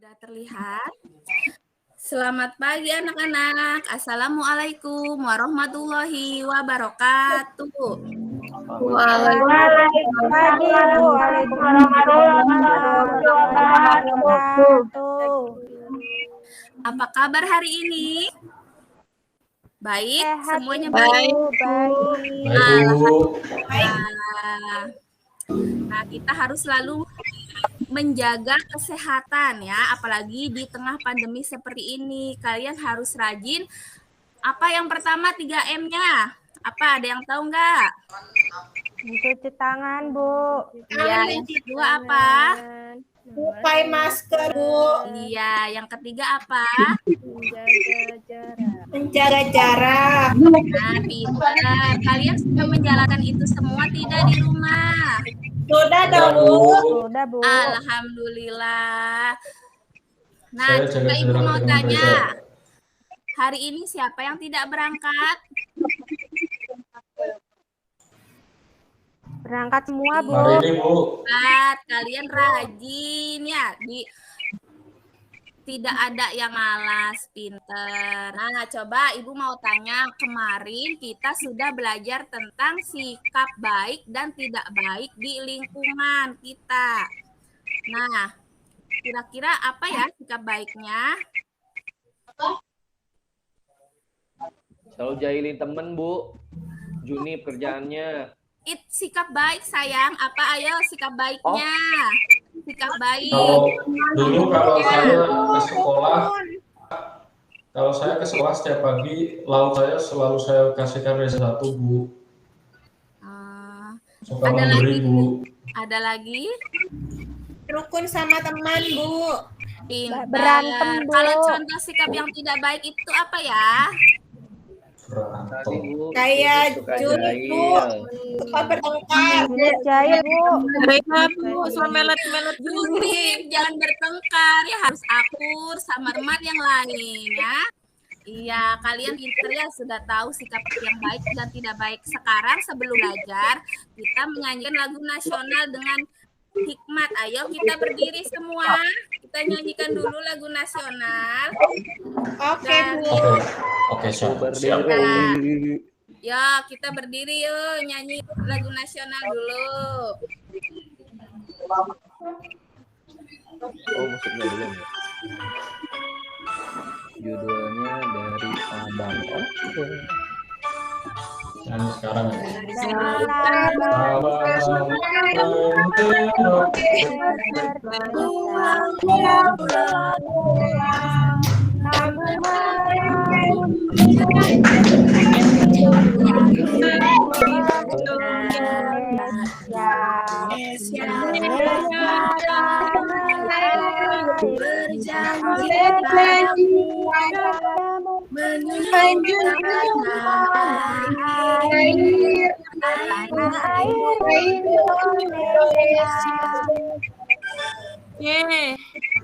Sudah terlihat. Selamat pagi anak-anak. Assalamualaikum warahmatullahi wabarakatuh. Waalaikumsalam warahmatullahi wabarakatuh. Apa kabar hari ini? Baik, semuanya baik. Alhamdulillah. Nah, kita harus selalu menjaga kesehatan ya, apalagi di tengah pandemi seperti ini. Kalian harus rajin. Apa yang pertama 3M-nya? Apa, ada yang tahu nggak? Mencuci tangan, Bu. Iya, yang kedua apa? Pakai masker, Bu. Iya, yang ketiga apa? Menjaga jarak. Nah, pintar. Kalian sudah menjalankan itu semua tidak di rumah? Sudah dong, Bu. Sudah, Bu. Alhamdulillah. Nah, coba Ibu mau tanya. Hari ini siapa yang tidak berangkat? Berangkat semua, Bu. Hari ini, Bu. Kalian rajin ya. Tidak ada yang malas, pinter. Nah, coba Ibu mau tanya, kemarin kita sudah belajar tentang sikap baik dan tidak baik di lingkungan kita. Nah, kira-kira apa ya sikap baiknya? Selalu jahilin temen, Bu. Junip kerjaannya. Sikap baik, sayang. Apa ayo sikap baiknya? Sikap baik. Kalau saya ke sekolah setiap pagi, lauk saya selalu saya kasihkan reza 1, Bu. Suka Ada memberi, lagi? Bu. Ada lagi? Rukun sama teman, Bu. Pintar. Berantem, Bu. Kalau contoh sikap yang tidak baik itu apa ya? Berantem. Kayak Junip, Bu. Suka bertengkar. Jahil, Bu. Junip, jangan bertengkar ya, harus akur sama teman yang lain ya. Iya, kalian pinter ya, sudah tahu sikap yang baik dan tidak baik. Sekarang sebelum belajar, kita menyanyikan lagu nasional dengan hikmat. Ayo kita berdiri semua. Kita nyanyikan dulu lagu nasional. Oke, Bu. Oke, siap. Nah, ya, kita berdiri yuk, nyanyi lagu nasional dulu. Oh, musiknya belum ya? Judulnya dari Sabang. Oke. Nyanyi sekarang ya.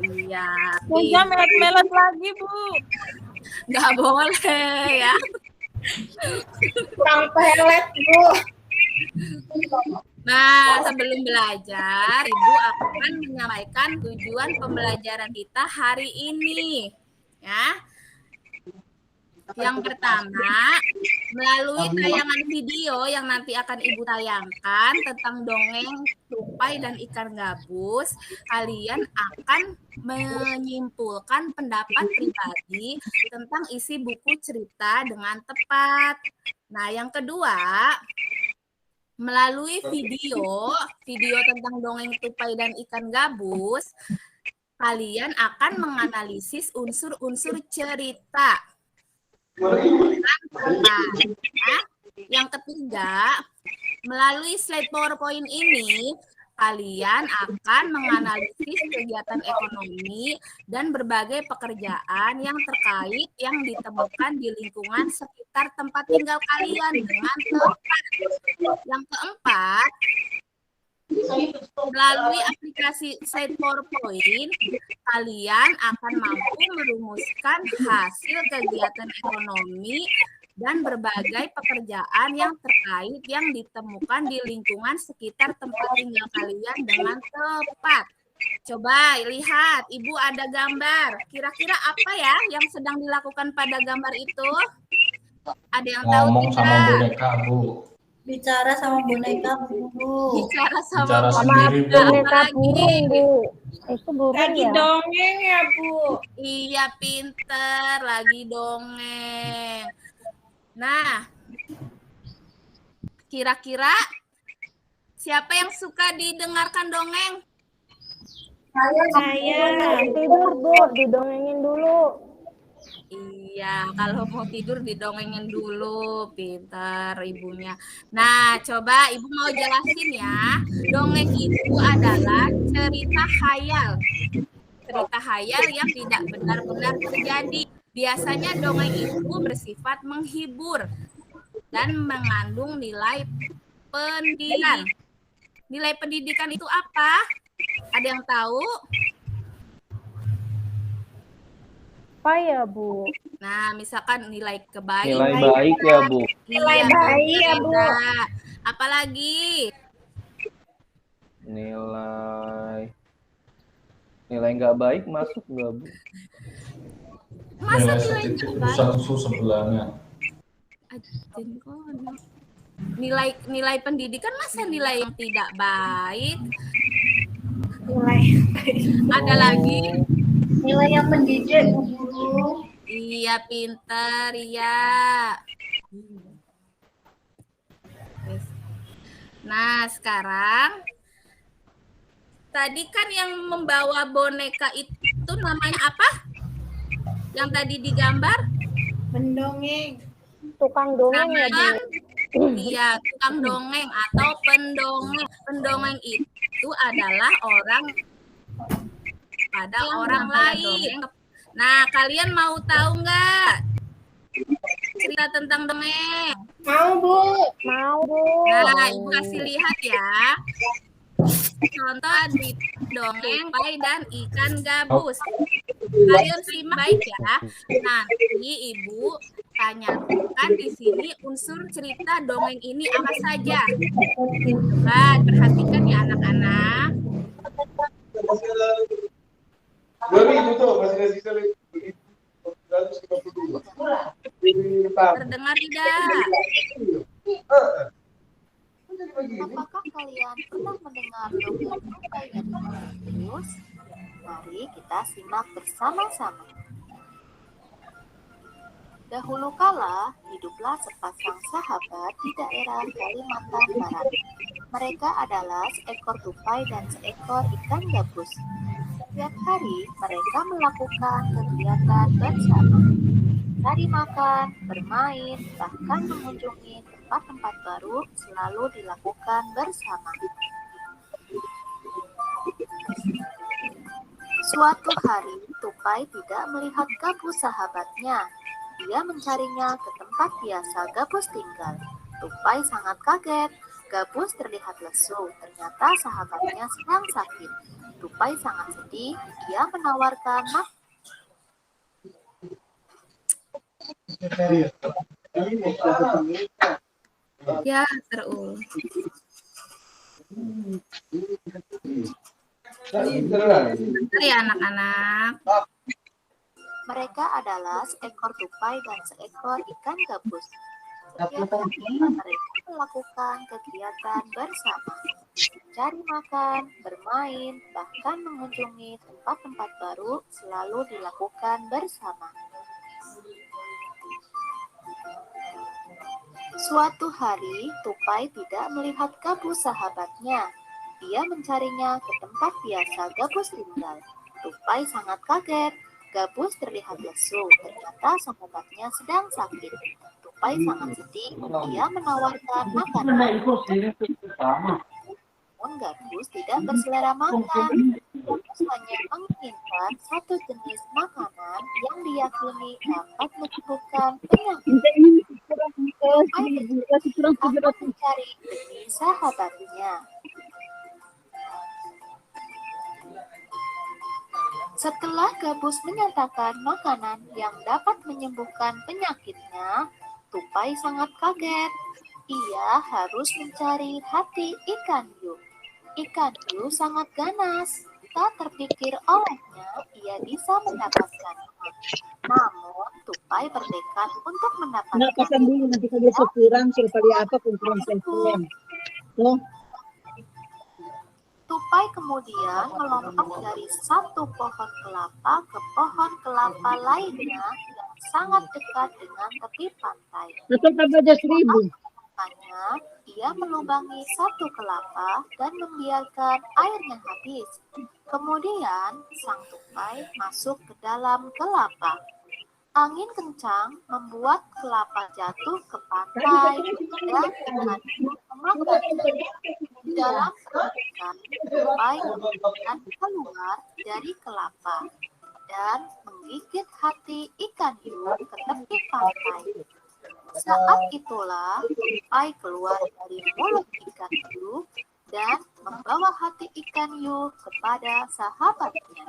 Iya. Jangan melet-melet lagi, Bu. Nggak boleh ya. Kurang pelet, Bu. Nah, sebelum belajar, Ibu akan menyampaikan tujuan pembelajaran kita hari ini. Ya. Yang pertama, melalui tayangan video yang nanti akan Ibu tayangkan tentang dongeng tupai dan ikan gabus, kalian akan menyimpulkan pendapat pribadi tentang isi buku cerita dengan tepat. Nah, yang kedua, melalui video tentang dongeng tupai dan ikan gabus, kalian akan menganalisis unsur-unsur cerita. Yang ketiga, melalui slide PowerPoint ini, kalian akan menganalisis kegiatan ekonomi dan berbagai pekerjaan yang terkait yang ditemukan di lingkungan sekitar tempat tinggal kalian dengan tepat. Yang keempat, melalui aplikasi slide PowerPoint, kalian akan mampu merumuskan hasil kegiatan ekonomi dan berbagai pekerjaan yang terkait yang ditemukan di lingkungan sekitar tempat tinggal kalian dengan tepat. Coba lihat, Ibu ada gambar. Kira-kira apa ya yang sedang dilakukan pada gambar itu? Ada yang tahu Ngomong sama tidak? boneka, Bu. Bicara sama boneka, Bu. Bicara sama Bicara boneka. sendiri, Bu. Boneka Apalagi? burung, Bu. Itu burung Lagi ya? dongeng ya, Bu. Iya, pinter. Lagi dongeng. Nah, kira-kira siapa yang suka didengarkan dongeng? Saya. Tidur, Bu. Didongengin dulu. Iya, kalau mau tidur didongengin dulu, pintar ibunya. Nah, coba ibu mau jelasin ya. Dongeng itu adalah cerita khayal. Cerita khayal yang tidak benar-benar terjadi. Biasanya dongeng itu bersifat menghibur dan mengandung nilai pendidikan. Nilai pendidikan itu apa? Ada yang tahu? Apa ya, Bu? Nah, misalkan nilai kebaikan. Nilai baik ya, Bu. Nilai Iya, baik ya, Bu. Nah, apalagi? Nilai nggak baik masuk nggak, Bu? Masa Nilai nilai setitik baik? susu sebelahnya. Nilai pendidikan masa nilai yang tidak baik? Nilai. Ada lagi? Nilai yang mendidik, Bu Guru. Iya, pinter, iya. Nah, sekarang tadi kan yang membawa boneka itu namanya apa? Yang tadi digambar? Mendongeng. Tukang dongeng ya, Bu? Namanya iya, tukang dongeng atau pendongeng. Pendongeng itu adalah orang pada orang lain. Nah, kalian mau tahu nggak cerita tentang dongeng? Mau, Bu. Mau, Bu. Nah, Ibu kasih lihat ya. Contoh di dongeng Pai dan ikan gabus. Kalian simak baik ya. Nanti Ibu tanyakan di sini unsur cerita dongeng ini apa saja. Coba perhatikan ya anak-anak. Terdengar tidak? Apakah kalian pernah mendengar dongeng Tupai dan ikan gabus? Mari kita simak bersama-sama. Dahulu kala, hiduplah sepasang sahabat di daerah Kalimantan Barat. Mereka adalah seekor tupai dan seekor ikan gabus. Setiap hari mereka melakukan kegiatan bersama. Cari makan, bermain, bahkan mengunjungi tempat-tempat baru selalu dilakukan bersama. Suatu hari, tupai tidak melihat gabus sahabatnya. Dia mencarinya ke tempat biasa gabus tinggal. Tupai sangat kaget. Gabus terlihat lesu. Ternyata sahabatnya sedang sakit. Tupai sangat sedih. Dia menawarkan Ya, terulang. Bentar ya anak-anak. Mereka adalah seekor tupai dan seekor ikan gabus. Setiap hari mereka melakukan kegiatan bersama. Cari makan, bermain, bahkan mengunjungi tempat-tempat baru selalu dilakukan bersama. Suatu hari, tupai tidak melihat gabus sahabatnya. Dia mencarinya ke tempat biasa gabus tinggal. Tupai sangat kaget. Gabus terlihat lesu. Ternyata sahabatnya sedang sakit. Tupai sangat sedih. Dia menawarkan makanan. Namun gabus tidak berselera makan. Gabus hanya menginginkan satu jenis makanan yang diyakini dapat menyembuhkan penyakit. Tupai akan mencari demi sahabatnya. Setelah gabus menyatakan makanan yang dapat menyembuhkan penyakitnya, tupai sangat kaget. Ia harus mencari hati ikan hiu. Ikan hiu sangat ganas. Jika terpikir olehnya, ia bisa mendapatkannya. Namun, tupai bertekad untuk Kenapa mendapatkannya. sendiri nanti kalau kurang seperti apa kurang sentuhan. Tuh, Tupai kemudian melompat dari satu pohon kelapa ke pohon kelapa lainnya yang sangat dekat dengan tepi pantai. betul tambah aja 1000. Hanya, ia melubangi satu kelapa dan membiarkan airnya habis. Kemudian, sang tupai masuk ke dalam kelapa. Angin kencang membuat kelapa jatuh ke pantai dan ikan memakannya. Di dalam seketika, tupai kemudian keluar dari kelapa dan menggigit hati ikan hiu ke tepi pantai. Saat itulah tupai keluar dari mulut ikan hiu dan membawa hati ikan hiu kepada sahabatnya.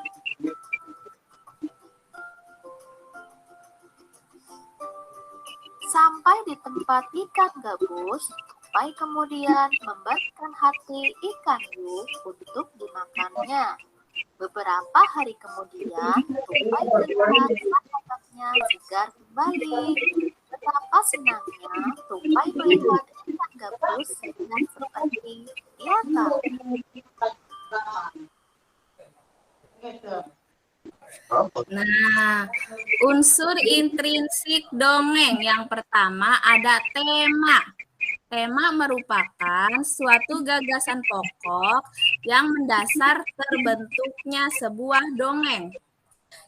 Sampai di tempat ikan gabus, tupai kemudian memberikan hati ikan hiu untuk dimakannya. Beberapa hari kemudian, tupai melihat sahabatnya segar kembali. Betapa senangnya tupai melihat ikan gabus segar seperti biasa. Nah, unsur intrinsik dongeng yang pertama ada tema. Tema merupakan suatu gagasan pokok yang mendasar terbentuknya sebuah dongeng.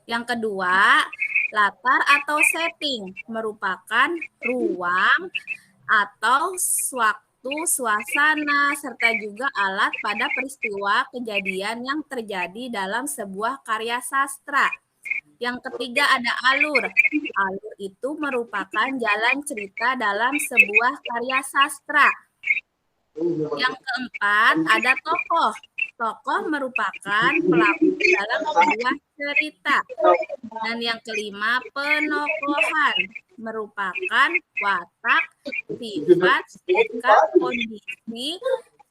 Yang kedua, latar atau setting merupakan ruang atau waktu, suasana, serta juga alat pada peristiwa kejadian yang terjadi dalam sebuah karya sastra. Yang ketiga ada alur. Alur itu merupakan jalan cerita dalam sebuah karya sastra. Yang keempat ada tokoh. Tokoh merupakan pelaku dalam sebuah cerita. Dan yang kelima penokohan merupakan watak, sifat, sikap, kondisi,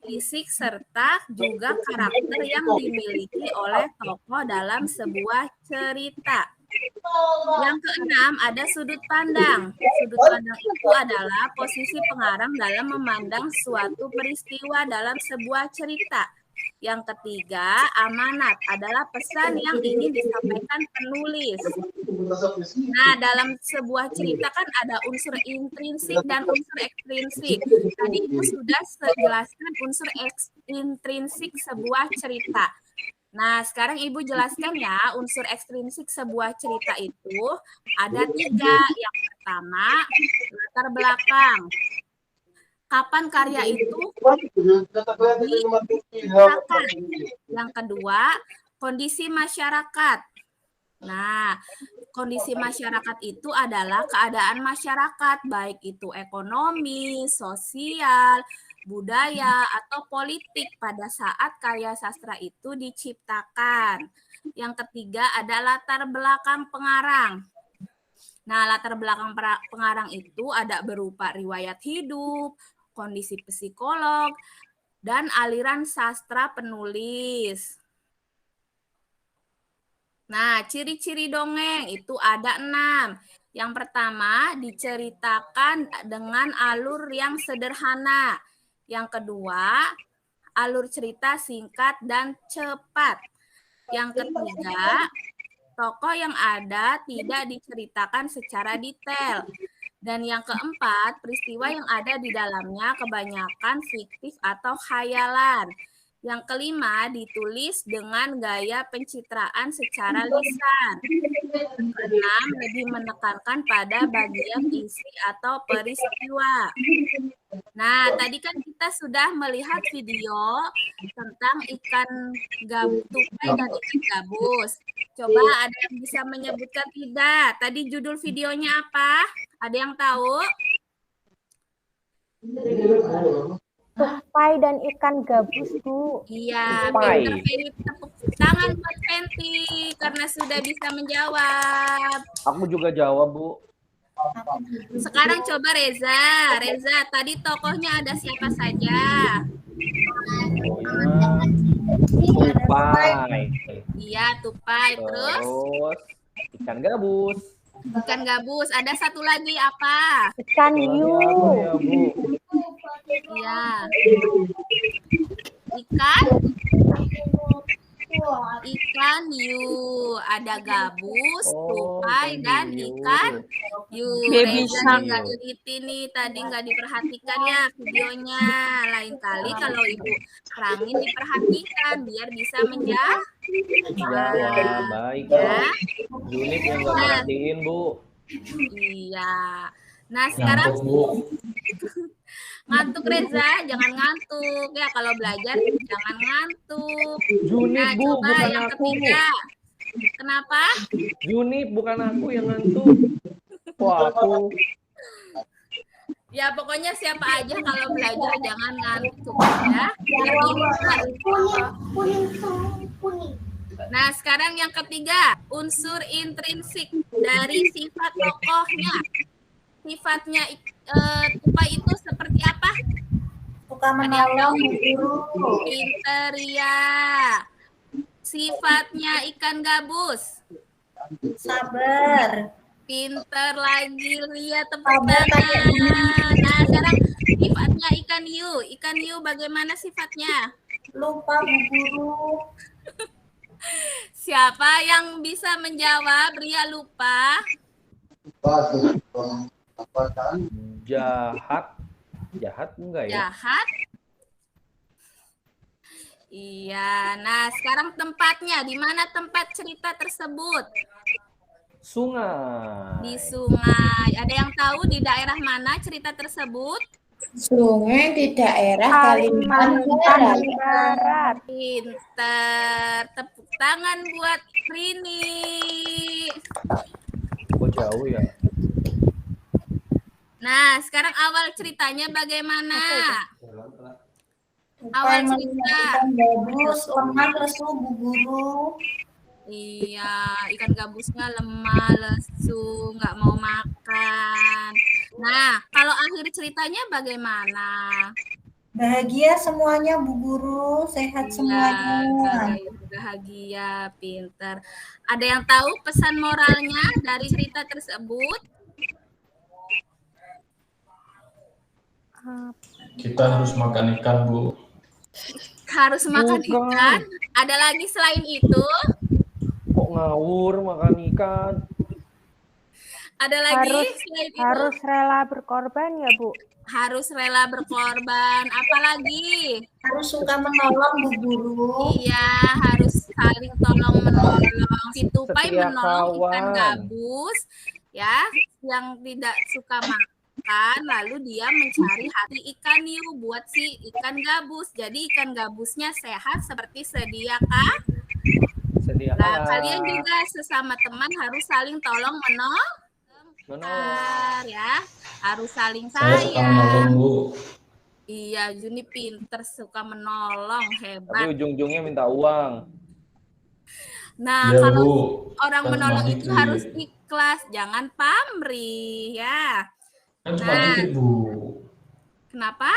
fisik, serta juga karakter yang dimiliki oleh tokoh dalam sebuah cerita. Yang keenam ada sudut pandang. Sudut pandang itu adalah posisi pengarang dalam memandang suatu peristiwa dalam sebuah cerita. Yang ketiga, amanat adalah pesan yang ingin disampaikan penulis. Nah, dalam sebuah cerita kan ada unsur intrinsik dan unsur ekstrinsik. Tadi Ibu sudah jelaskan unsur intrinsik sebuah cerita. Nah, sekarang Ibu jelaskan ya, unsur ekstrinsik sebuah cerita itu ada 3. Yang pertama, latar belakang. Kapan karya itu diciptakan. Yang kedua, kondisi masyarakat. Nah, kondisi masyarakat itu adalah keadaan masyarakat, baik itu ekonomi, sosial, budaya, atau politik pada saat karya sastra itu diciptakan. Yang ketiga ada latar belakang pengarang. Nah, latar belakang pengarang itu ada berupa riwayat hidup, kondisi psikolog, dan aliran sastra penulis. Nah, ciri-ciri dongeng itu ada 6. Yang pertama, diceritakan dengan alur yang sederhana. Yang kedua, alur cerita singkat dan cepat. Yang ketiga, tokoh yang ada tidak diceritakan secara detail. Dan yang keempat, peristiwa yang ada di dalamnya kebanyakan fiktif atau khayalan. Yang kelima, ditulis dengan gaya pencitraan secara lisan. Keenam, lebih menekankan pada bagian isi atau peristiwa. Nah, tadi kan kita sudah melihat video tentang ikan tupai dan ikan gabus. Coba ada yang bisa menyebutkan tidak? Tadi judul videonya apa? Ada yang tahu? Tupai dan ikan gabus, Bu. Iya, Tupai. pintar Feni. Tepuk tangan buat Fenti karena sudah bisa menjawab. Aku juga jawab, Bu. Sekarang coba Reza. Reza, tadi tokohnya ada siapa saja? Tupai. Iya, tupai. Terus Terus ikan gabus. ikan gabus. Ada satu lagi apa? Ikan Apa hiu. ya, Bu? Iya. Ikan hiu. Ada gabus, tupai, ikan dan hiu. ikan hiu. Baby Reza shark. nggak teliti nih, tadi nggak diperhatikan ya videonya. Lain kali kalau Ibu terangin diperhatikan biar bisa menjawab. Ya, baik. Ya. Junip yang nggak merhatiin, Bu. Iya. Nah, sekarang Ngantuk, Bu. ngantuk Reza, jangan ngantuk ya kalau belajar jangan ngantuk. Junip, Nah, Bu, coba bukan yang aku. ketiga. Kenapa? Junip bukan aku yang ngantuk. Wah, aku. Ya pokoknya siapa aja kalau belajar jangan ngantuk ya. Biar pintar. Nah, sekarang yang ketiga, unsur intrinsik dari sifat tokohnya. Sifatnya tupai itu seperti apa? Suka menolong Bu Guru. Pinter ya. Sifatnya ikan gabus. Sabar. Pinter lagi, Lia, tepuk tangan. Nah, sekarang sifatnya ikan hiu. Ikan hiu bagaimana sifatnya? Lupa Bu Guru. Siapa yang bisa menjawab? Ria lupa. Jahat. Jahat enggak ya? Jahat. Iya. Nah, sekarang tempatnya. Di mana tempat cerita tersebut? Sungai. Di sungai. Ada yang tahu di daerah mana cerita tersebut? Sungai di daerah Kalimantan Kalimantan Barat. Barat. Pinter. Tepuk tangan buat Rini. Kok jauh ya? Nah, sekarang awal ceritanya bagaimana? Awal cerita. Ikan gabus, lemah lesu Bu Guru. Iya, ikan gabusnya lemah, lesu, nggak mau makan. Nah, kalau akhir ceritanya bagaimana? Bahagia semuanya Bu Guru, sehat semuanya. Bahagia, pinter. Ada yang tahu pesan moralnya dari cerita tersebut? Kita harus makan ikan, Bu. Harus makan Bukan. ikan. Ada lagi selain itu? Kok ngawur makan ikan? Ada lagi Harus- selain itu? Harus rela berkorban ya, Bu. Harus rela berkorban. Apalagi? Harus suka menolong Bu Guru. Iya, harus saling tolong menolong. Si tupai Setia menolong ikan kawan. gabus, ya, yang tidak suka makan, lalu dia mencari hati ikan hiu buat si ikan gabus. Jadi ikan gabusnya sehat seperti sedia kah? Sedia Nah, kalah. kalian juga sesama teman harus saling tolong menolong, Menolong. ya, harus saling Saya suka sayang. menolong, Bu. Iya, Juni pinter, suka menolong, Tapi hebat. ujung-ujungnya minta uang. Nah, Ya, kalau Bu. orang Kan menolong cuma itu dikit. harus ikhlas, jangan pamrih, ya. Kan cuma Nah. dikit, Bu. Kenapa?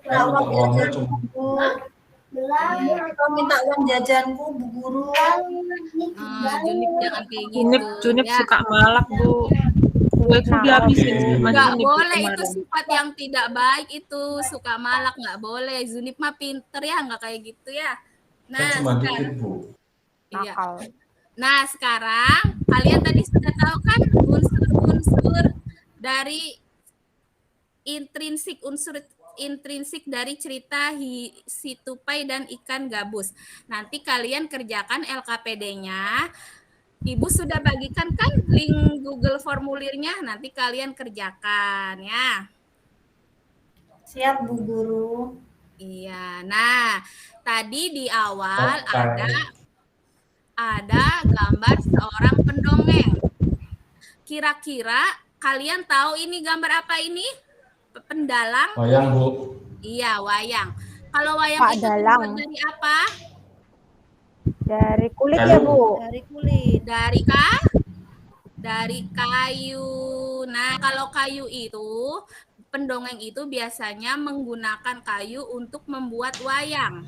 Kan untuk uangnya cuma Kau minta uang jajanku Bu Guru. Junip jangan kayak gitu. Junip ya. suka malak, Bu. Kue itu Nah, dihabisin oke. sama Nggak Junip boleh, itu kemarin. sifat yang tidak baik itu. Suka malak, nggak boleh. Junip mah pinter ya, nggak kayak gitu ya. kan Nah, cuma sekarang, dikit, Bu. iya. Nakal. Nah, sekarang kalian tadi sudah tahu kan unsur-unsur dari unsur intrinsik dari cerita si tupai dan ikan gabus. Nanti kalian kerjakan LKPD-nya. Ibu sudah bagikan kan link Google formulirnya, nanti kalian kerjakan ya. Siap Bu Guru. Iya. Nah, tadi di awal Oke. ada gambar seorang pendongeng. Kira-kira kalian tahu ini gambar apa ini? Pendalang? Wayang, Bu. Iya, wayang. Kalau wayang Pak itu Dalang. terbuat dari apa? Dari kulit Kayu. ya, Bu. Dari kulit. Dari kayu. Nah, kalau kayu itu pendongeng itu biasanya menggunakan kayu untuk membuat wayang.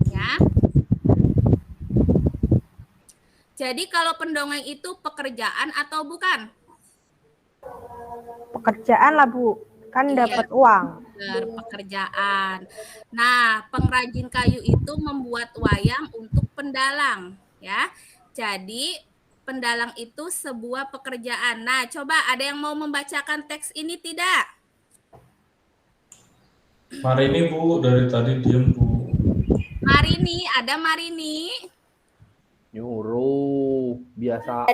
Ya. Jadi kalau pendongeng itu pekerjaan atau bukan? Pekerjaan lah, Bu. Kan Iya. dapat uang. Pekerjaan. Nah, pengrajin kayu itu membuat wayang untuk pendalang, ya. Jadi, pendalang itu sebuah pekerjaan. Nah, coba ada yang mau membacakan teks ini tidak? Marini Bu, dari tadi diem Bu. Marini, ada Marini? Nyuruh, biasaan.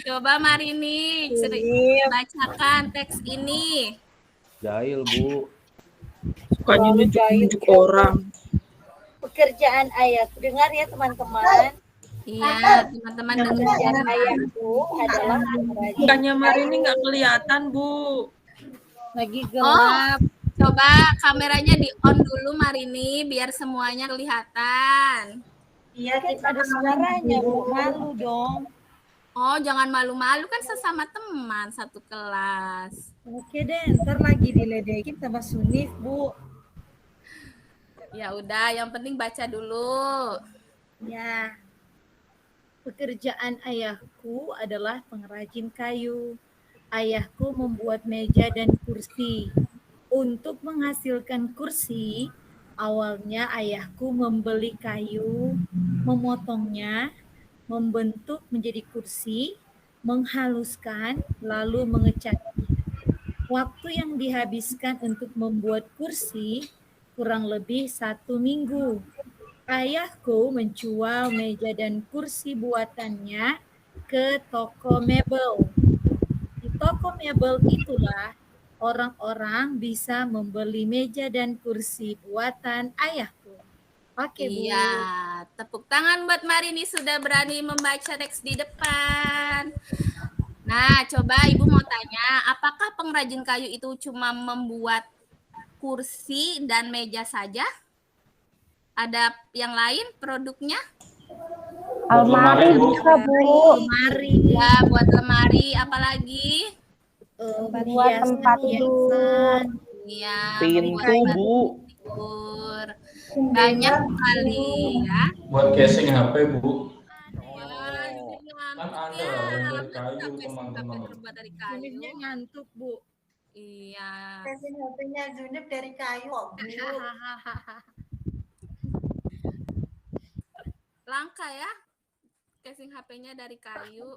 Coba Marini, bacakan teks ini. Jahil, Bu. Sukanya nunjuk-nunjuk orang. Pekerjaan ayahku. Dengar ya teman-teman. Iya, teman-teman dengar. Pekerjaan ayahku adalah pengrajin. Bukannya Marini nggak kelihatan, Bu. Lagi Oh, coba kameranya di on dulu Marini biar semuanya kelihatan. Iya, kita ada suaranya, Bu. Malu dong. Oh, jangan malu-malu kan sesama teman satu kelas. Oke deh, ntar lagi diledekin sama Sunif, Bu. Ya udah, yang penting baca dulu. Ya. Pekerjaan ayahku adalah pengrajin kayu. Ayahku membuat meja dan kursi. Untuk menghasilkan kursi, awalnya ayahku membeli kayu, memotongnya, membentuk menjadi kursi, menghaluskan, lalu mengecatnya. Waktu yang dihabiskan untuk membuat kursi kurang lebih 1 minggu. Ayahku menjual meja dan kursi buatannya ke toko mebel. Di toko mebel itulah orang-orang bisa membeli meja dan kursi buatan ayahku. Oke, Bu. Iya, tepuk tangan buat Marini sudah berani membaca teks di depan. Nah, coba Ibu mau tanya, apakah pengrajin kayu itu cuma membuat kursi dan meja saja? Ada yang lain produknya? Almari Bu. bisa, Bu. Lemari, Ya, buat lemari, apalagi? Buat tempat tidur. Iya, Pintu, membuat Bu. tidur. Banyak sekali ya. Buat casing HP Bu. Kan ada yang dari kayu, teman-teman. Terbuat dari kayu. Sunifnya ngantuk, Bu. Iya. Casing HP-nya Zunif dari kayu, Bu. Langka ya casing HP-nya dari kayu.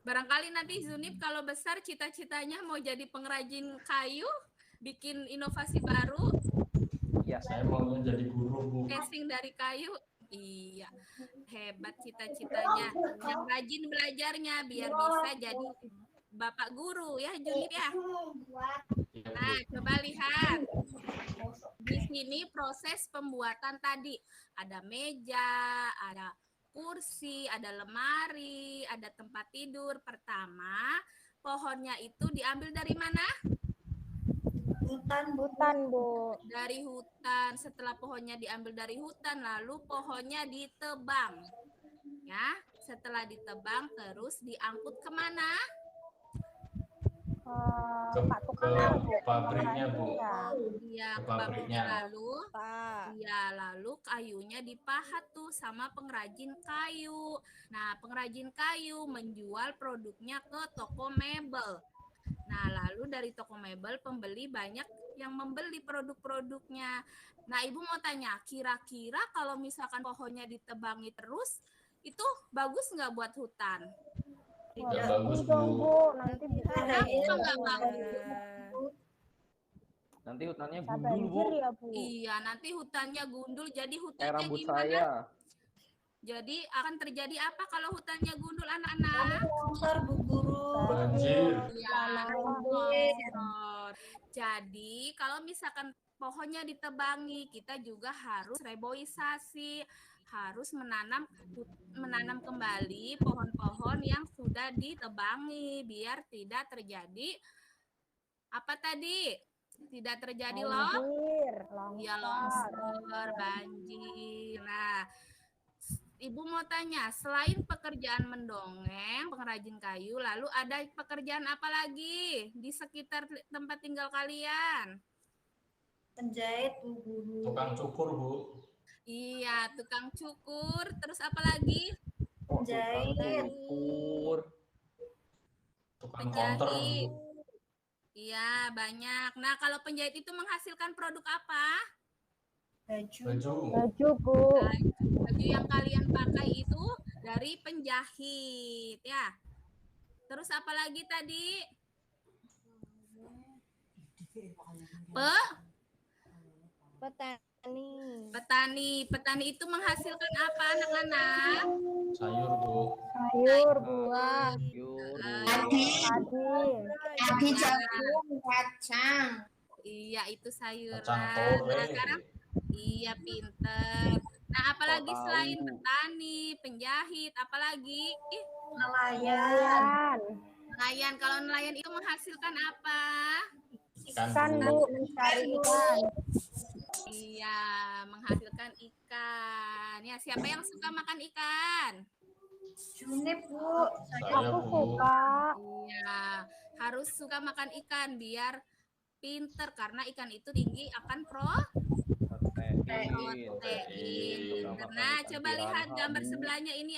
Barangkali nanti Zunif kalau besar cita-citanya mau jadi pengrajin kayu, bikin inovasi baru, Ya, Saya maunya jadi guru Bu. casing dari kayu. Iya, hebat cita-citanya. Yang rajin belajarnya biar bisa jadi bapak guru ya Zunif ya. Nah, coba lihat. Di sini proses pembuatan tadi. Ada meja, ada kursi, ada lemari, ada tempat tidur. Pertama, pohonnya itu diambil dari mana? Hutan, Bu. Dari hutan. Setelah pohonnya diambil dari hutan, lalu pohonnya ditebang. Ya, setelah ditebang terus diangkut kemana? Ke pabriknya Bu. Iya, Ke ke pabriknya pabriknya. lalu kayunya dipahat tuh sama pengrajin kayu. Nah, pengrajin kayu menjual produknya ke toko mebel. Nah, lalu dari toko mebel pembeli banyak yang membeli produk-produknya. Nah, Ibu mau tanya, kira-kira kalau misalkan pohonnya ditebangi terus, itu bagus nggak buat hutan? Ya bagus dong, Bu. Bu. Nanti bisa Kenapa nggak bagus? nanti hutannya bisa gundul, Bu. banjir ya, Bu. Iya, nanti hutannya gundul. Jadi Kayak hutannya rambut gimana? saya. Jadi akan terjadi apa kalau hutannya gundul, anak-anak? longsor, Bu Guru. Banjir. Ya, longsor. Jadi kalau misalkan pohonnya ditebangi, kita juga harus reboisasi, harus menanam kembali pohon-pohon yang sudah ditebangi biar tidak terjadi apa tadi? Tidak terjadi Banjir, ya longsor, banjir. Nah, Ibu mau tanya, selain pekerjaan mendongeng, pengrajin kayu, lalu ada pekerjaan apa lagi di sekitar tempat tinggal kalian? Penjahit, Bu Guru. Tukang cukur, Bu. Iya, tukang cukur. Terus apa lagi? Penjahit. Cukur. Tukang counter, Bu. Penjahit. Iya, banyak. Nah, kalau penjahit itu menghasilkan produk apa? Baju. Baju. Baju, Bu. Baju yang kalian pakai itu dari penjahit, ya. Terus apa lagi tadi? Petani. Petani itu menghasilkan apa, anak-anak? Sayur, Bu. Sayur, buah. Sayur, Padi. jagung, kacang. Iya, itu sayuran. Kacang tore. Nah, sekarang iya pinter. Nah, apalagi Tahu. selain petani, penjahit, apalagi? Nelayan. Nelayan. Kalau nelayan itu menghasilkan apa? Ikan, Bu. Mencari ikan. Iya, menghasilkan ikan. Ya, siapa yang suka makan ikan? Junip, Bu. Saya, Aku Bu. suka. Iya, harus suka makan ikan biar pinter karena ikan itu tinggi akan protein. protein. Suka makan Nah, ikan coba lihat piranha, gambar Bu. sebelahnya ini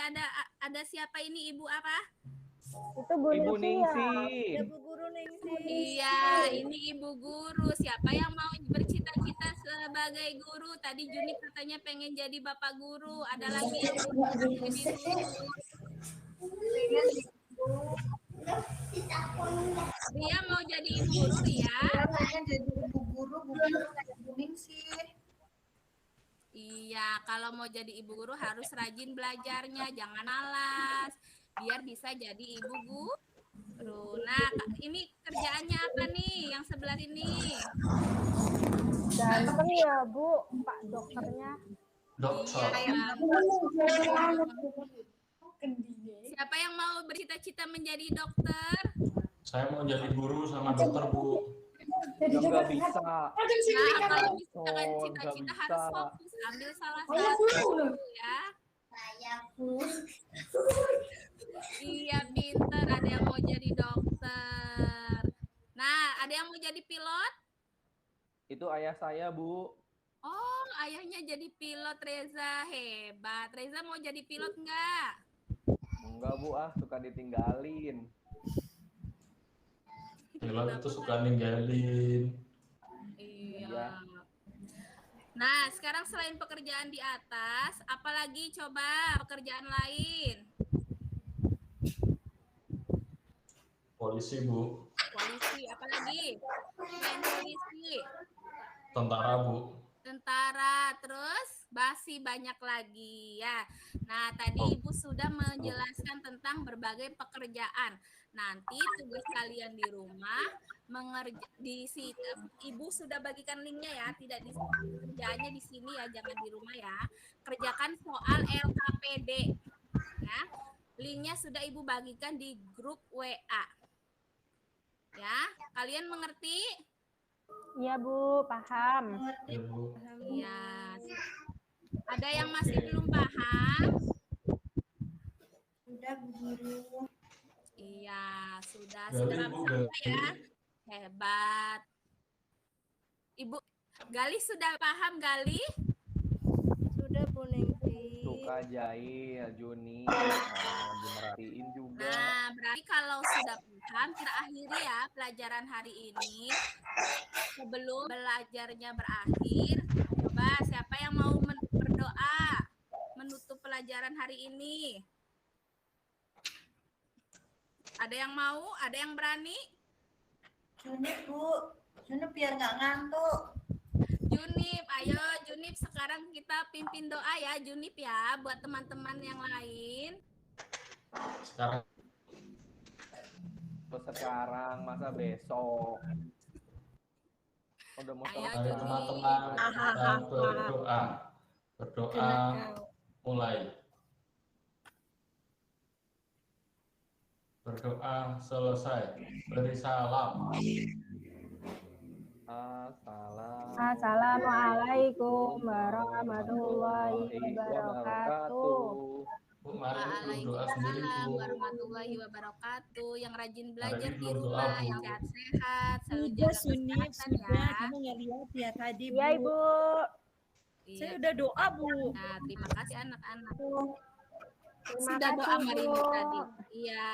ada siapa ini, Ibu apa? Itu Bu Ibu Ningsi ya? Ningsi. Bu Guru Ningsi. Iya, ini ibu guru. Siapa yang mau bercita-cita sebagai guru? Tadi Juni katanya pengen jadi bapak guru. Ada lagi yang mau jadi guru? Dia mau jadi ibu guru ya? Pengen jadi Bu Guru kayak Bu Ningsih. Iya, kalau mau jadi ibu guru harus rajin belajarnya, jangan malas, biar bisa jadi ibu guru. Nah, ini kerjaannya apa nih yang sebelah ini? Ganteng ya, Bu. Pak dokternya. Dokter. Iya. Siapa yang mau bercita-cita menjadi dokter? Saya mau jadi guru sama dokter, Bu. Ya nggak bisa. Nah, kalau misalkan Oh, cita-cita nggak harus bisa. fokus, ambil salah satu ya. Iya, pinter. Ada yang mau jadi dokter. Nah, ada yang mau jadi pilot? Itu ayah saya, Bu. Oh, ayahnya jadi pilot, Reza. Hebat. Reza mau jadi pilot nggak? Enggak, Bu, suka ditinggalin. Pilot itu suka ninggalin. Iya. Nah, sekarang selain pekerjaan di atas, apalagi coba pekerjaan lain? Polisi, Bu. Polisi, apalagi? Selain polisi, Tentara, Bu. tentara, terus masih banyak lagi ya. Nah, tadi Ibu sudah menjelaskan tentang berbagai pekerjaan. Nanti tugas kalian di rumah Ibu sudah bagikan linknya ya, tidak di kerjaannya di sini ya, jangan di rumah ya. Kerjakan soal LKPD ya. Linknya sudah Ibu bagikan di grup WA. Ya, kalian mengerti? Iya, Bu. Paham. Ya, Bu. Iya. Ada yang masih belum paham? Udah, Bu Guru. Iya, sudah Gali, Bu, sampai Gali. ya. Hebat. Ibu Gali sudah paham, Gali? Sudah, Bu Ningsi. Suka jahil, Juni. Dimerhatiin juga. Nah, berarti kalau sudah paham, kita akhiri ya pelajaran hari ini. Sebelum belajarnya berakhir, coba siapa yang mau berdoa menutup pelajaran hari ini? Ada yang mau? Ada yang berani? Junip, Bu. Junip biar nggak ngantuk. Junip, ayo Junip, sekarang kita pimpin doa ya Junip ya, buat teman-teman yang lain. Sekarang Terus sekarang, masa besok? Udah mau Ayo, selesai. dari teman-teman kita berdoa. Berdoa mulai. Berdoa selesai. Beri salam. Assalamualaikum Assalamualaikum warahmatullahi wabarakatuh. Bu, mari Bu berdoa sendiri Waalaikumsalam Bu. warahmatullahi wabarakatuh. Yang rajin belajar Ibu di berdoa, rumah, Bu. yang sehat-sehat, selalu Sudah jaga Suni, kesehatan sudah. ya. Kamu nggak lihat ya tadi Iya, Bu. Ibu. Saya Iya. udah doa Bu. Nah, terima kasih anak-anak. Terima Sudah doa kasih, Marini Bu. tadi. Iya.